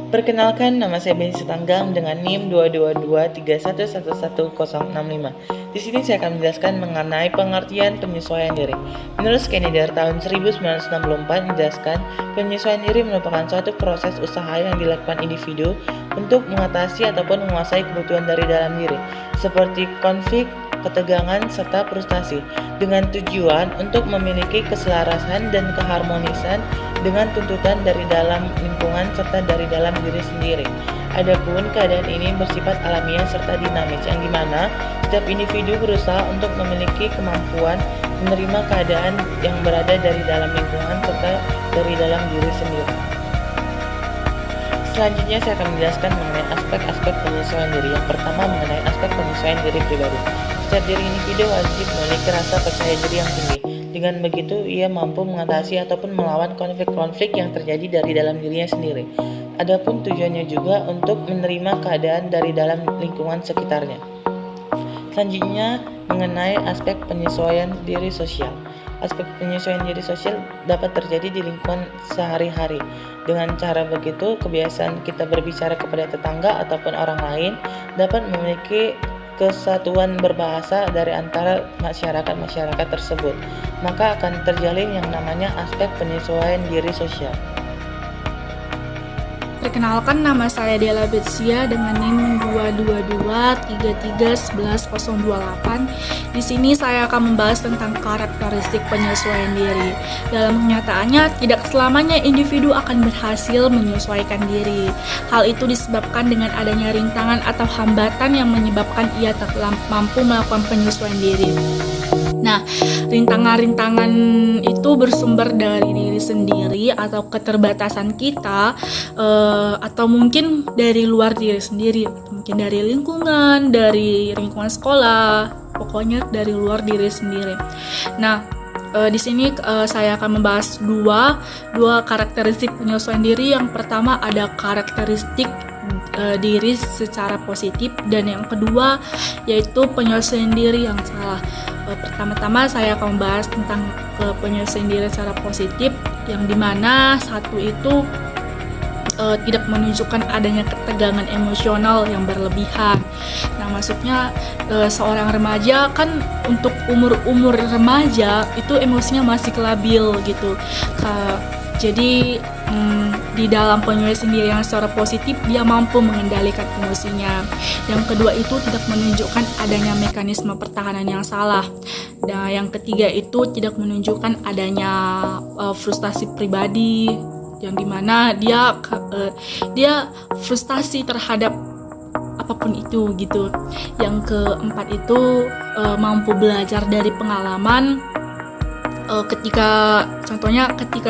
Perkenalkan, nama saya Benny Setanggang dengan NIM 22231111065. Di sini saya akan menjelaskan mengenai pengertian penyesuaian diri. Menurut Skinner tahun 1964 menjelaskan, penyesuaian diri merupakan suatu proses usaha yang dilakukan individu untuk mengatasi ataupun menguasai kebutuhan dari dalam diri, seperti konflik, ketegangan, serta frustasi, dengan tujuan untuk memiliki keselarasan dan keharmonisan dengan tuntutan dari dalam lingkungan serta dari dalam diri sendiri. Adapun keadaan ini bersifat alamiah serta dinamis, yang dimana setiap individu berusaha untuk memiliki kemampuan menerima keadaan yang berada dari dalam lingkungan serta dari dalam diri sendiri. Selanjutnya saya akan menjelaskan mengenai aspek-aspek penyesuaian diri. Yang pertama mengenai aspek penyesuaian diri pribadi. Setiap diri individu wajib memiliki rasa percaya diri yang tinggi. Dengan begitu, ia mampu mengatasi ataupun melawan konflik-konflik yang terjadi dari dalam dirinya sendiri. Adapun tujuannya juga untuk menerima keadaan dari dalam lingkungan sekitarnya. Selanjutnya, mengenai aspek penyesuaian diri sosial. Aspek penyesuaian diri sosial dapat terjadi di lingkungan sehari-hari. Dengan cara begitu, kebiasaan kita berbicara kepada tetangga ataupun orang lain dapat memiliki kesatuan berbahasa dari antara masyarakat tersebut, maka akan terjalin yang namanya aspek penyesuaian diri sosial. Perkenalkan, nama saya Della Betsia dengan NIM 22233111028. Di sini saya akan membahas tentang karakteristik penyesuaian diri. Dalam kenyataannya, tidak selamanya individu akan berhasil menyesuaikan diri. Hal itu disebabkan dengan adanya rintangan atau hambatan yang menyebabkan ia tak mampu melakukan penyesuaian diri. Nah, rintangan-rintangan itu bersumber dari diri sendiri atau keterbatasan kita, atau mungkin dari luar diri sendiri, mungkin dari lingkungan sekolah, pokoknya dari luar diri sendiri. Nah, di sini saya akan membahas dua karakteristik penyesuaian diri. Yang pertama ada karakteristik diri secara positif, dan yang kedua yaitu penyesuaian diri yang salah. Pertama-tama saya akan membahas tentang penyesuaian diri secara positif, yang dimana satu itu tidak menunjukkan adanya ketegangan emosional yang berlebihan. Nah, maksudnya seorang remaja kan, untuk umur remaja itu emosinya masih labil gitu. Jadi di dalam penyesuaian diri yang secara positif, dia mampu mengendalikan emosinya. Yang kedua itu tidak menunjukkan adanya mekanisme pertahanan yang salah. Dan yang ketiga itu tidak menunjukkan adanya frustasi pribadi, yang dimana dia frustasi terhadap apapun itu gitu. Yang keempat itu mampu belajar dari pengalaman. Ketika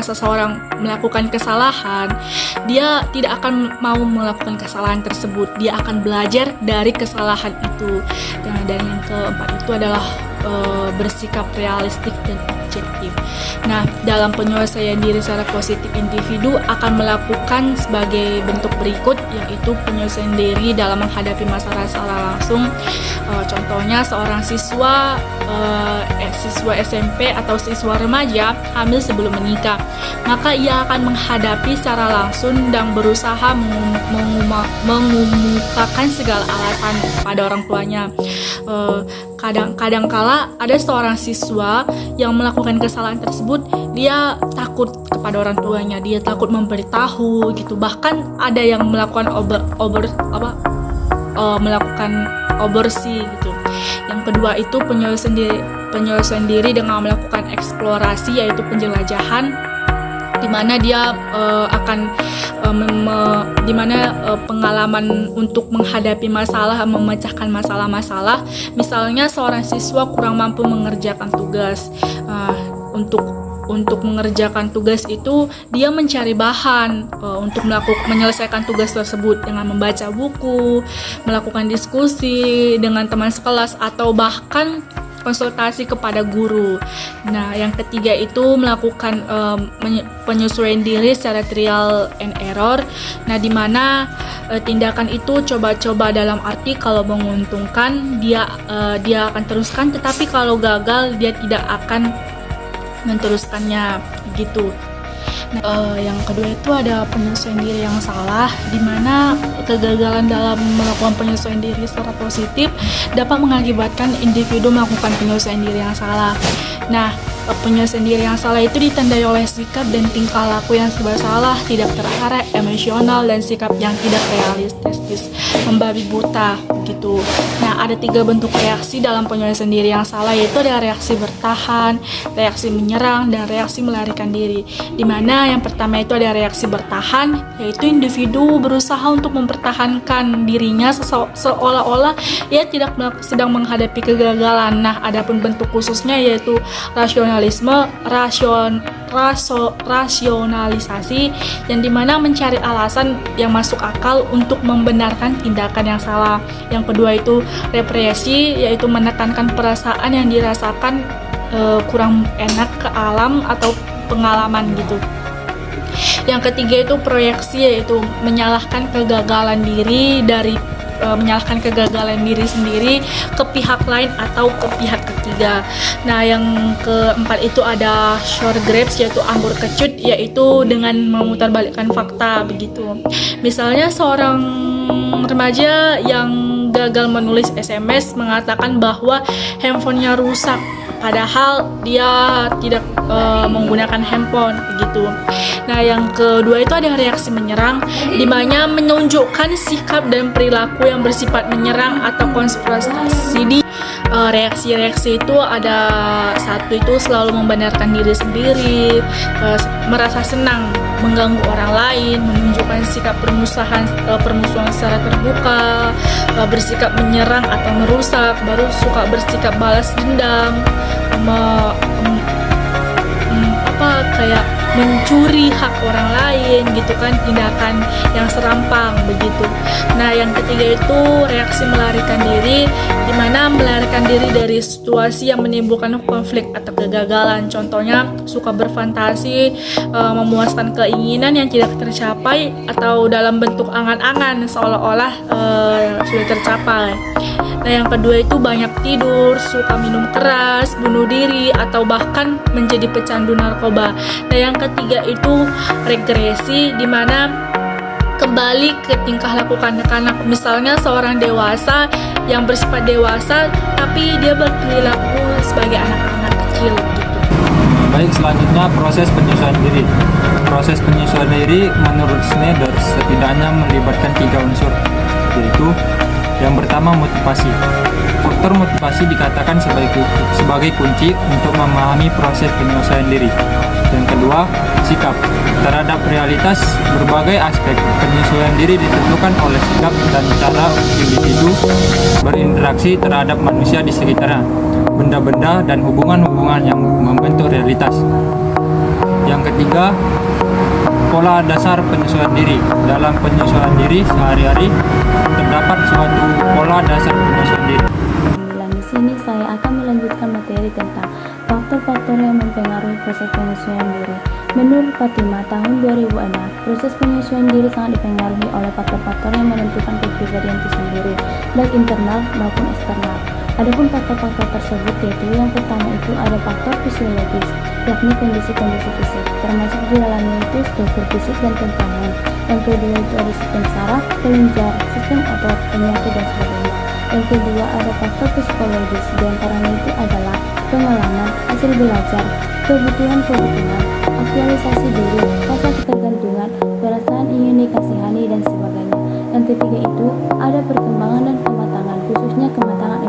seseorang melakukan kesalahan, dia tidak akan mau melakukan kesalahan tersebut. Dia akan belajar dari kesalahan itu. Dan yang keempat itu adalah bersikap realistik dan objektif. Nah, dalam penyesuaian diri secara positif, individu akan melakukan sebagai bentuk berikut, yaitu penyesuaian diri dalam menghadapi masalah secara langsung. Contohnya seorang siswa SMP atau siswa remaja hamil sebelum menikah, maka ia akan menghadapi secara langsung dan berusaha mengemukakan segala alasan pada orang tuanya. Kadang kala ada seorang siswa yang melakukan kesalahan tersebut, dia takut kepada orang tuanya, dia takut memberitahu gitu. Bahkan ada yang melakukan melakukan aborsi gitu. Yang kedua itu penyesuaian diri dengan melakukan eksplorasi, yaitu penjelajahan, di mana dia pengalaman untuk menghadapi masalah, memecahkan masalah-masalah. Misalnya seorang siswa kurang mampu mengerjakan tugas, untuk mengerjakan tugas itu dia mencari bahan untuk menyelesaikan tugas tersebut dengan membaca buku, melakukan diskusi dengan teman sekelas, atau bahkan konsultasi kepada guru. Nah, yang ketiga itu melakukan penyesuaian diri secara trial and error. Nah, di mana tindakan itu coba-coba dalam arti kalau menguntungkan dia akan teruskan, tetapi kalau gagal dia tidak akan meneruskannya gitu. Nah, yang kedua itu ada penyesuaian diri yang salah, di mana kegagalan dalam melakukan penyesuaian diri secara positif dapat mengakibatkan individu melakukan penyesuaian diri yang salah. Nah, penyesuaian diri yang salah itu ditandai oleh sikap dan tingkah laku yang serba salah, tidak terarah, emosional, dan sikap yang tidak realistis, membabi buta gitu. Nah, ada 3 bentuk reaksi dalam penyesuaian diri yang salah, yaitu ada reaksi bertahan, reaksi menyerang, dan reaksi melarikan diri. Dimana yang pertama itu ada reaksi bertahan, yaitu individu berusaha untuk mempertahankan dirinya seolah-olah ia tidak sedang menghadapi kegagalan. Nah, adapun bentuk khususnya yaitu rasionalisasi, yang dimana mencari alasan yang masuk akal untuk membenarkan tindakan yang salah. Yang kedua itu represi, yaitu menekankan perasaan yang dirasakan kurang enak ke alam atau pengalaman gitu. Yang ketiga itu proyeksi, yaitu menyalahkan kegagalan diri sendiri ke pihak lain atau ke pihak ketiga. Nah, yang keempat itu ada short grasp, yaitu anggur kecut, yaitu dengan memutarbalikkan fakta begitu. Misalnya seorang remaja yang gagal menulis SMS mengatakan bahwa handphonenya rusak, padahal dia tidak menggunakan handphone begitu. Nah, yang kedua itu ada reaksi menyerang, di mana menunjukkan sikap dan perilaku yang bersifat menyerang atau konspirasi. Reaksi-reaksi itu ada satu itu selalu membenarkan diri sendiri, merasa senang mengganggu orang lain, menunjukkan sikap permusuhan secara terbuka, bersikap menyerang atau merusak, baru suka bersikap balas dendam, kayak mencuri hak orang lain gitu kan, tindakan yang serampang begitu. Nah, yang ketiga itu reaksi melarikan diri, di mana melarikan diri dari situasi yang menimbulkan konflik atau kegagalan. Contohnya suka berfantasi, memuaskan keinginan yang tidak tercapai, atau dalam bentuk angan-angan seolah-olah sudah tercapai. Nah, yang kedua itu banyak tidur, suka minum keras, bunuh diri, atau bahkan menjadi pecandu narkoba. Nah, yang ketiga itu regresi, di mana kembali ke tingkah laku kanak-kanak. Misalnya seorang dewasa yang bersifat dewasa tapi dia berperilaku sebagai anak-anak kecil gitu. Baik, selanjutnya proses penyesuaian diri. Proses penyesuaian diri menurut Schneider setidaknya melibatkan 3 unsur, yaitu yang pertama motivasi. Faktor motivasi dikatakan sebagai kunci untuk memahami proses penyesuaian diri. Yang kedua, sikap. Terhadap realitas, berbagai aspek penyesuaian diri ditentukan oleh sikap dan cara individu berinteraksi terhadap manusia di sekitarnya, benda-benda, dan hubungan-hubungan yang membentuk realitas. Yang ketiga, pola dasar penyesuaian diri. Dalam penyesuaian diri sehari-hari terdapat suatu pola dasar penyesuaian diri. Di sini saya akan melanjutkan materi tentang faktor-faktor yang mempengaruhi proses penyesuaian diri. Menurut Fatima tahun 2006, proses penyesuaian diri sangat dipengaruhi oleh faktor-faktor yang menentukan kepribadian itu sendiri, baik internal maupun eksternal. Adapun faktor-faktor tersebut yaitu yang pertama itu ada faktor fisiologis, yakni kondisi-kondisi fisik, termasuk di dalamnya itu struktur fisik dan temperamen. Yang kedua itu ada sistem saraf, kelenjar, sistem otot, penyakit dan sebagainya. Yang kedua ada faktor psikologis, diantaranya itu adalah pengalaman, hasil belajar, kebutuhan, aktualisasi diri, rasa ketergantungan, perasaan ingin dikasihani dan sebagainya. Yang ketiga itu ada perkembangan dan kematangan, khususnya kematangan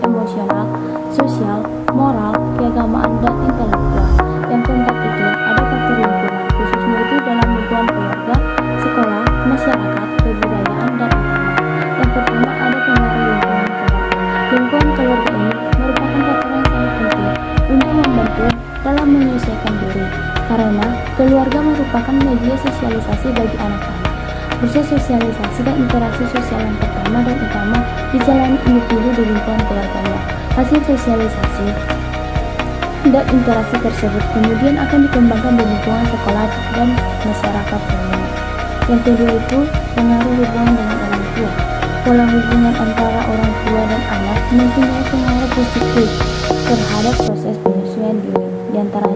emosional, sosial, moral, keagamaan, dan intelektual. Yang keempat itu ada faktor lingkungan, khususnya itu dalam lingkungan keluarga, sekolah, masyarakat, kebudayaan, dan agama. Yang pertama ada pengaruh lingkungan keluarga. Lingkungan keluarga ini merupakan faktor yang sangat penting untuk membantu dalam menyesuaikan diri, karena keluarga merupakan media sosialisasi bagi anak-anak. Proses sosialisasi dan interaksi sosial yang pertama dan utama dijalani individu di lingkungan keluarganya. Hasil sosialisasi dan interaksi tersebut kemudian akan dikembangkan di lingkungan sekolah dan masyarakat umum. Yang kedua itu pengaruh hubungan dengan orang tua. Pola hubungan antara orang tua dan anak mempunyai pengaruh positif terhadap proses penyesuaian diri. Di antara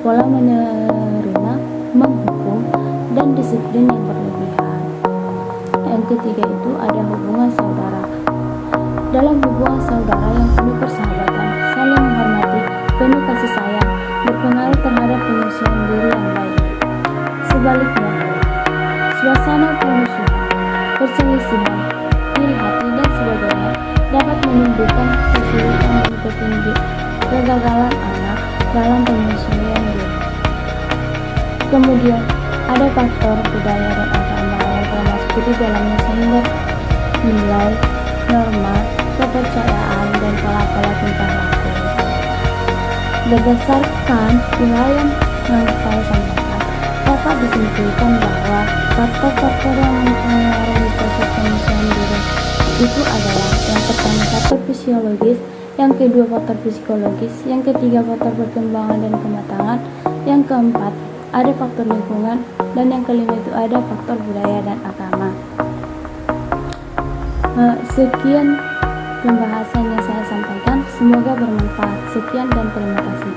pola menerima, menghukum, dan disiplin yang berlebihan. Yang ketiga itu ada hubungan saudara. Dalam hubungan saudara yang penuh persahabatan, saling menghormati, penuh kasih sayang, berpengaruh terhadap penyesuaian diri yang baik. Sebaliknya, suasana permusuhan, perselisihan, iri hati, dan sebagainya dapat menimbulkan kesulitan dan kegagalan anak dalam penyesuaian diri. Kemudian, ada faktor budaya dan agama yang termasuk di dalamnya sehingga nilai, norma, kepercayaan, dan pola-pola tingkah laku. Berdasarkan uraian yang saya sampaikan, dapat disimpulkan bahwa faktor-faktor yang mempengaruhi proses penyesuaian diri itu adalah yang pertama faktor fisiologis, yang kedua faktor psikologis, yang ketiga faktor perkembangan dan kematangan, yang keempat ada faktor lingkungan, dan yang kelima itu ada faktor budaya dan agama. Sekian pembahasan yang saya sampaikan, semoga bermanfaat. Sekian dan terima kasih.